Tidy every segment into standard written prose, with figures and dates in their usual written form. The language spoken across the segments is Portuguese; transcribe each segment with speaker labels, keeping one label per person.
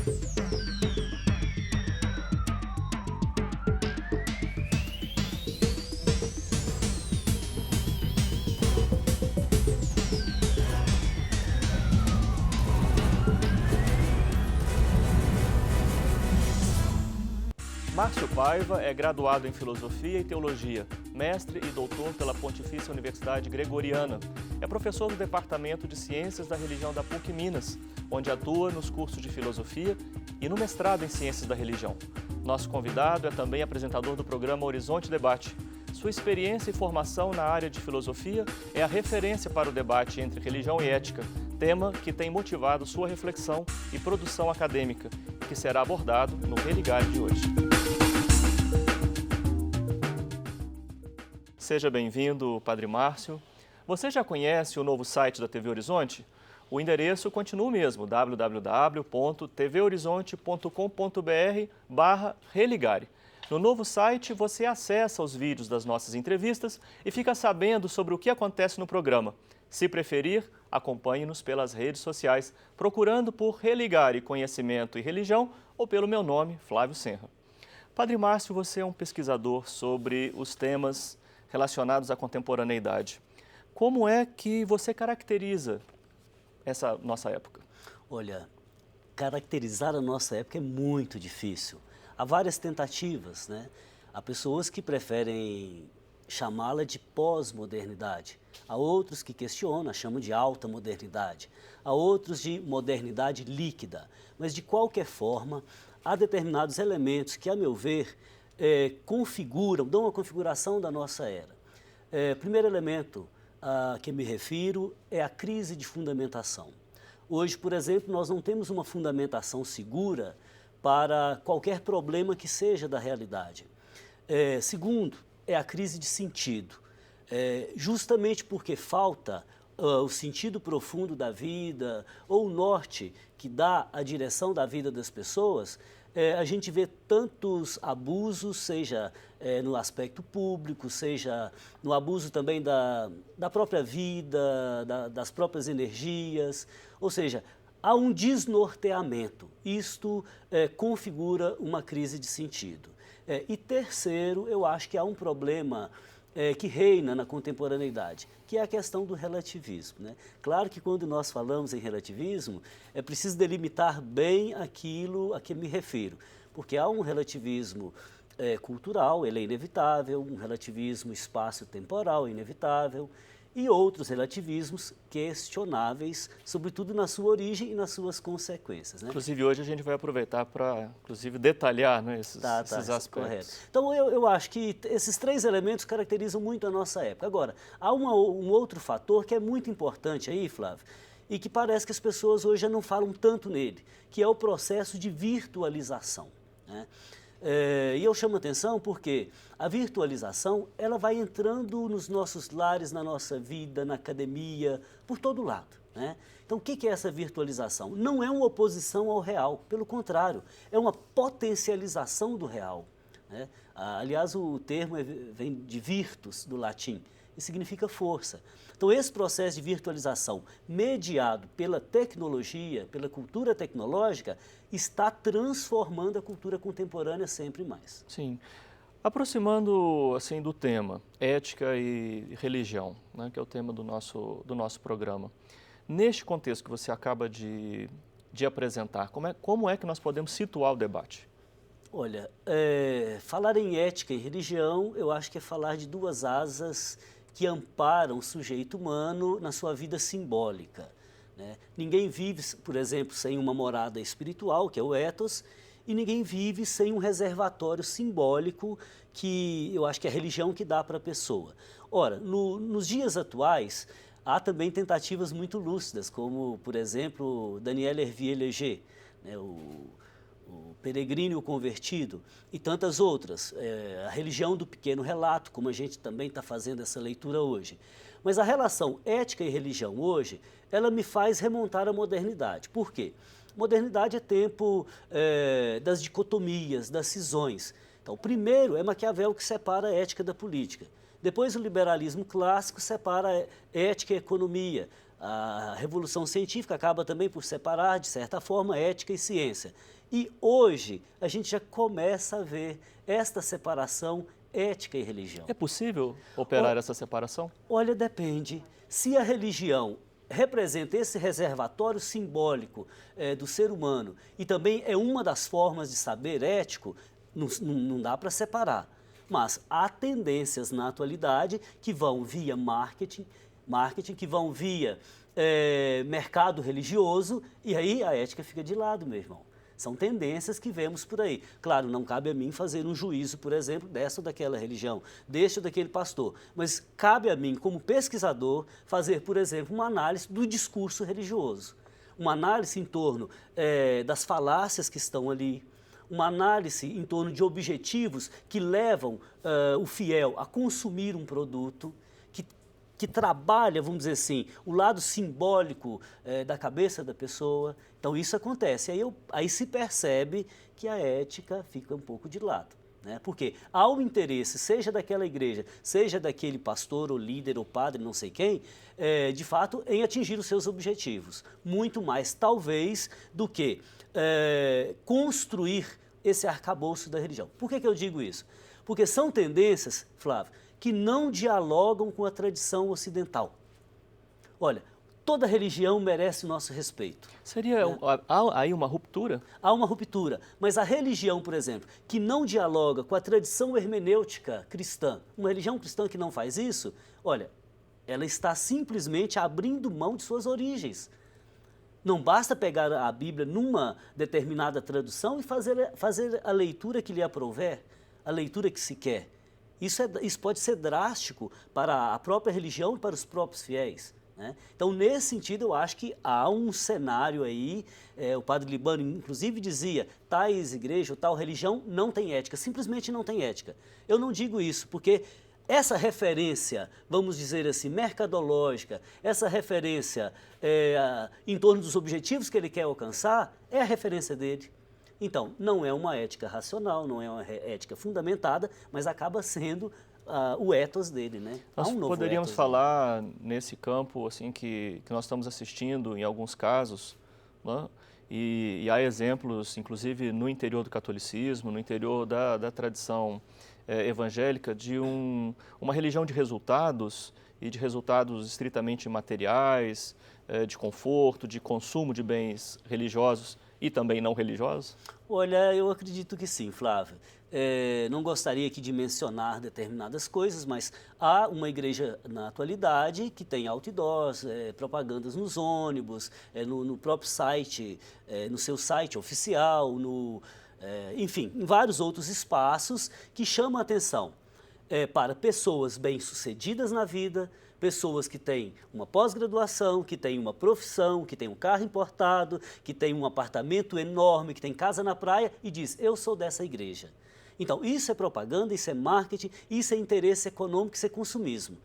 Speaker 1: Márcio Paiva é graduado em Filosofia e Teologia, mestre e doutor pela Pontifícia Universidade Gregoriana. É professor do Departamento de Ciências da Religião da PUC Minas, onde atua nos cursos de Filosofia e no mestrado em Ciências da Religião. Nosso convidado é também apresentador do programa Horizonte Debate. Sua experiência e formação na área de filosofia é a referência para o debate entre religião e ética, tema que tem motivado sua reflexão e produção acadêmica, que será abordado no Religare de hoje. Seja bem-vindo, Padre Márcio. Você já conhece o novo site da TV Horizonte? O endereço continua o mesmo, www.tvhorizonte.com.br/religare. No novo site, você acessa os vídeos das nossas entrevistas e fica sabendo sobre o que acontece no programa. Se preferir, acompanhe-nos pelas redes sociais, procurando por Religare Conhecimento e Religião ou pelo meu nome, Flávio Senra. Padre Márcio, você é um pesquisador sobre os temas relacionados à contemporaneidade. Como é que você caracteriza essa nossa época?
Speaker 2: Olha, caracterizar a nossa época é muito difícil. Há várias tentativas, né? Há pessoas que preferem chamá-la de pós-modernidade. Há outros que questionam, chamam de alta modernidade. Há outros de modernidade líquida. Mas, de qualquer forma, há determinados elementos que, a meu ver, dão uma configuração da nossa era. Primeiro elemento a que me refiro é a crise de fundamentação. Hoje, por exemplo, nós não temos uma fundamentação segura para qualquer problema que seja da realidade. Segundo, é a crise de sentido. Justamente porque falta o sentido profundo da vida ou o norte que dá a direção da vida das pessoas, a gente vê tantos abusos, seja no aspecto público, seja no abuso também da própria vida, das próprias energias, ou seja, há um desnorteamento. Isto configura uma crise de sentido. E terceiro, eu acho que há um problema que reina na contemporaneidade, que é a questão do relativismo, né? Claro que quando nós falamos em relativismo, é preciso delimitar bem aquilo a que me refiro, porque há um relativismo cultural, ele é inevitável, um relativismo espaço-temporal, inevitável, e outros relativismos questionáveis, sobretudo na sua origem e nas suas consequências, né?
Speaker 1: Inclusive, hoje a gente vai aproveitar para, detalhar, né, esses aspectos.
Speaker 2: Correto. Então, eu acho que esses três elementos caracterizam muito a nossa época. Agora, há um outro fator que é muito importante aí, Flávio, e que parece que as pessoas hoje já não falam tanto nele, que é o processo de virtualização, né? E eu chamo atenção porque a virtualização ela vai entrando nos nossos lares, na nossa vida, na academia, por todo lado, né? Então, o que é essa virtualização? Não é uma oposição ao real, pelo contrário, é uma potencialização do real, né? Aliás, o termo vem de virtus, do latim, e significa força. Então, esse processo de virtualização, mediado pela tecnologia, pela cultura tecnológica, está transformando a cultura contemporânea sempre mais.
Speaker 1: Sim. Aproximando assim, do tema, ética e religião, né, que é o tema do nosso programa. Neste contexto que você acaba de apresentar, como é que nós podemos situar o debate?
Speaker 2: Olha, falar em ética e religião, eu acho que é falar de duas asas que amparam o sujeito humano na sua vida simbólica, né? Ninguém vive, por exemplo, sem uma morada espiritual, que é o ethos, e ninguém vive sem um reservatório simbólico que eu acho que é a religião que dá para a pessoa. Ora, nos dias atuais, há também tentativas muito lúcidas, como, por exemplo, Daniel Hervier-Léger, né, o Peregrino e o Convertido, e tantas outras, a religião do pequeno relato, como a gente também está fazendo essa leitura hoje. Mas a relação ética e religião hoje, ela me faz remontar à modernidade. Por quê? Modernidade é tempo das dicotomias, das cisões. Então, primeiro é Maquiavel que separa a ética da política. Depois o liberalismo clássico separa ética e economia. A revolução científica acaba também por separar, de certa forma, ética e ciência. E hoje a gente já começa a ver esta separação ética e religião.
Speaker 1: É possível operar essa separação?
Speaker 2: Olha, depende. Se a religião representa esse reservatório simbólico do ser humano e também é uma das formas de saber ético, não dá para separar. Mas há tendências na atualidade que vão via marketing que vão via mercado religioso, e aí a ética fica de lado, meu irmão. São tendências que vemos por aí. Claro, não cabe a mim fazer um juízo, por exemplo, dessa ou daquela religião, deste ou daquele pastor, mas cabe a mim, como pesquisador, fazer, por exemplo, uma análise do discurso religioso, uma análise em torno das falácias que estão ali, uma análise em torno de objetivos que levam o fiel a consumir um produto, que trabalha, vamos dizer assim, o lado simbólico da cabeça da pessoa. Então isso acontece. Aí se percebe que a ética fica um pouco de lado, né? Porque há um interesse, seja daquela igreja, seja daquele pastor ou líder ou padre, não sei quem, de fato, em atingir os seus objetivos. Muito mais, talvez, do que construir esse arcabouço da religião. Por que eu digo isso? Porque são tendências, Flávio, que não dialogam com a tradição ocidental. Olha, toda religião merece o nosso respeito.
Speaker 1: Há aí uma ruptura?
Speaker 2: Há uma ruptura, mas a religião, por exemplo, que não dialoga com a tradição hermenêutica cristã, uma religião cristã que não faz isso, olha, ela está simplesmente abrindo mão de suas origens. Não basta pegar a Bíblia numa determinada tradução e fazer a leitura que lhe aprouver, a leitura que se quer. Isso pode ser drástico para a própria religião e para os próprios fiéis, né? Então, nesse sentido, eu acho que há um cenário aí, o padre Libano, inclusive, dizia, tais igrejas ou tal religião não tem ética, simplesmente não tem ética. Eu não digo isso, porque essa referência, vamos dizer assim, mercadológica, essa referência em torno dos objetivos que ele quer alcançar, é a referência dele. Então, não é uma ética racional, não é uma ética fundamentada, mas acaba sendo o ethos dele, né?
Speaker 1: Nós poderíamos falar nesse campo assim que nós estamos assistindo em alguns casos, né? E há exemplos, inclusive no interior do catolicismo, no interior da tradição evangélica, de uma religião de resultados e de resultados estritamente materiais, de conforto, de consumo de bens religiosos e também não religiosos?
Speaker 2: Olha, eu acredito que sim, Flávio. Não gostaria aqui de mencionar determinadas coisas, mas há uma igreja na atualidade que tem outdoors, propagandas nos ônibus, no próprio site, no seu site oficial, enfim, em vários outros espaços que chamam a atenção para pessoas bem-sucedidas na vida, pessoas que têm uma pós-graduação, que têm uma profissão, que têm um carro importado, que têm um apartamento enorme, que têm casa na praia e diz, eu sou dessa igreja. Então, isso é propaganda, isso é marketing, isso é interesse econômico, isso é consumismo.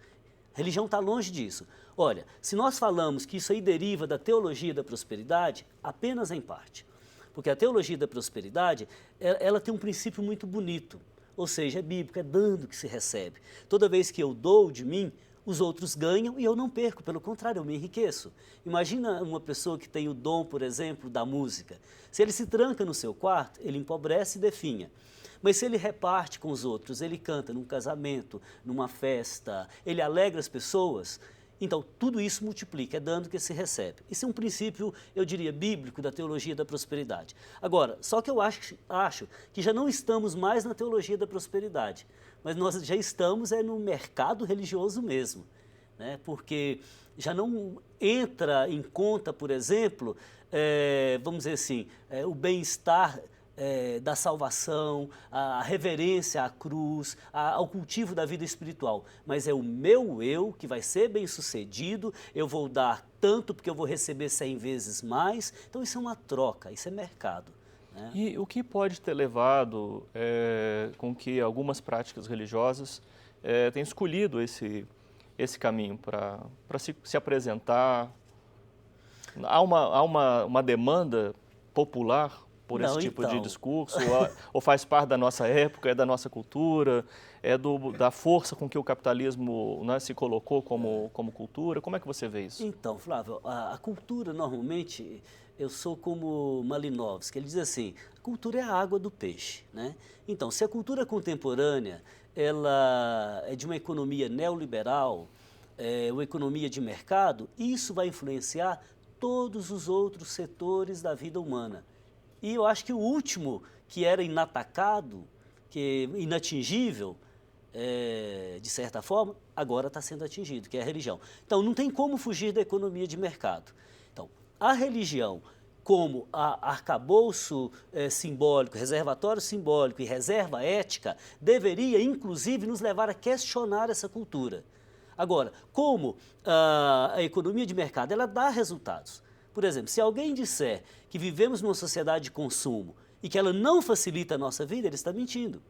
Speaker 2: A religião está longe disso. Olha, se nós falamos que isso aí deriva da teologia da prosperidade, apenas em parte. Porque a teologia da prosperidade, ela tem um princípio muito bonito, ou seja, é bíblico, é dando que se recebe. Toda vez que eu dou de mim, os outros ganham e eu não perco, pelo contrário, eu me enriqueço. Imagina uma pessoa que tem o dom, por exemplo, da música. Se ele se tranca no seu quarto, ele empobrece e definha. Mas se ele reparte com os outros, ele canta num casamento, numa festa, ele alegra as pessoas, então tudo isso multiplica, é dando que se recebe. Isso é um princípio, eu diria, bíblico da teologia da prosperidade. Agora, só que eu acho que já não estamos mais na teologia da prosperidade, mas nós já estamos no mercado religioso mesmo, né? Porque já não entra em conta, por exemplo, vamos dizer assim, o bem-estar da salvação, a reverência à cruz, ao cultivo da vida espiritual. Mas é o meu eu que vai ser bem-sucedido, eu vou dar tanto porque eu vou receber 100 vezes mais. Então isso é uma troca, isso é mercado, né?
Speaker 1: E o que pode ter levado com que algumas práticas religiosas tenham escolhido esse caminho para se apresentar? Há uma demanda popular por esse tipo de discurso? Ou faz parte da nossa época, é da nossa cultura, é da força com que o capitalismo, né, se colocou como cultura? Como é que você vê isso?
Speaker 2: Então, Flávio, a cultura normalmente, eu sou como Malinowski, ele diz assim, a cultura é a água do peixe, né? Então, se a cultura contemporânea, ela é de uma economia neoliberal, uma economia de mercado, isso vai influenciar todos os outros setores da vida humana. E eu acho que o último, que era inatacado, que é inatingível, de certa forma, agora está sendo atingido, que é a religião. Então, não tem como fugir da economia de mercado. Então, a religião, como arcabouço simbólico, reservatório simbólico e reserva ética, deveria, inclusive, nos levar a questionar essa cultura. Agora, como a economia de mercado ela dá resultados. Por exemplo, se alguém disser que vivemos numa sociedade de consumo e que ela não facilita a nossa vida, ele está mentindo.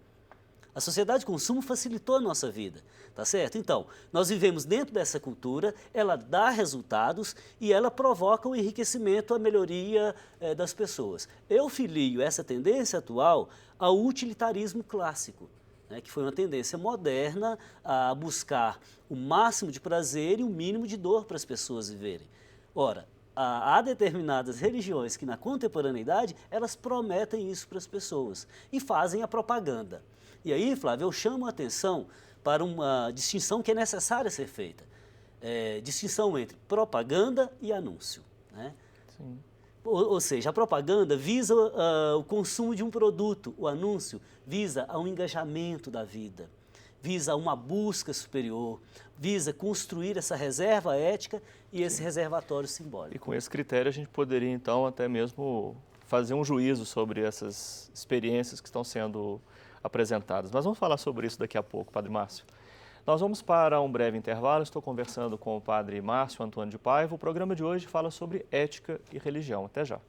Speaker 2: A sociedade de consumo facilitou a nossa vida, tá certo? Então, nós vivemos dentro dessa cultura, ela dá resultados e ela provoca o enriquecimento, a melhoria das pessoas. Eu filio essa tendência atual ao utilitarismo clássico, né, que foi uma tendência moderna a buscar o máximo de prazer e o mínimo de dor para as pessoas viverem. Ora, há determinadas religiões que na contemporaneidade elas prometem isso para as pessoas e fazem a propaganda. E aí, Flávio, eu chamo a atenção para uma distinção que é necessária ser feita. Distinção entre propaganda e anúncio, né?
Speaker 1: Sim.
Speaker 2: Ou seja, a propaganda visa o consumo de um produto, o anúncio visa ao engajamento da vida, visa uma busca superior, visa construir essa reserva ética e esse reservatório simbólico.
Speaker 1: E com esse critério a gente poderia, então, até mesmo fazer um juízo sobre essas experiências que estão sendo apresentadas. Mas vamos falar sobre isso daqui a pouco, Padre Márcio. Nós vamos para um breve intervalo, estou conversando com o Padre Márcio Antônio de Paiva. O programa de hoje fala sobre ética e religião. Até já.